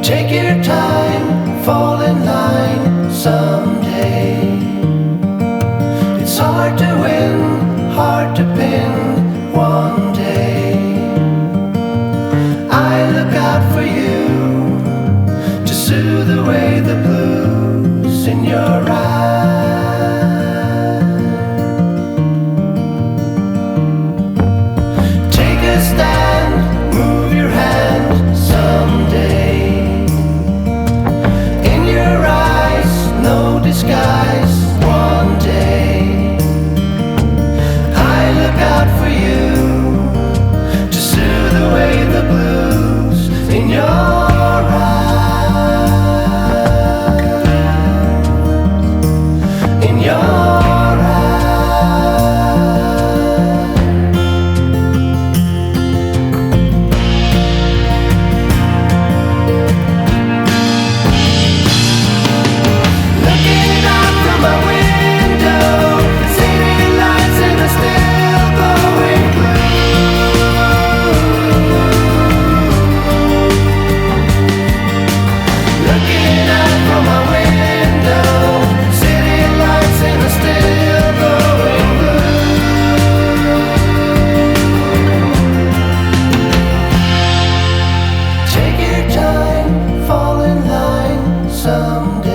Take your time, fall in line someday. It's hard to win, hard to pin one day. I look out for you to soothe away the blues in your eyes. Take a stand, move your hand someday. In your eyes, no disguise one day. I look out for you to soothe away the blues in your eyes. In your someday.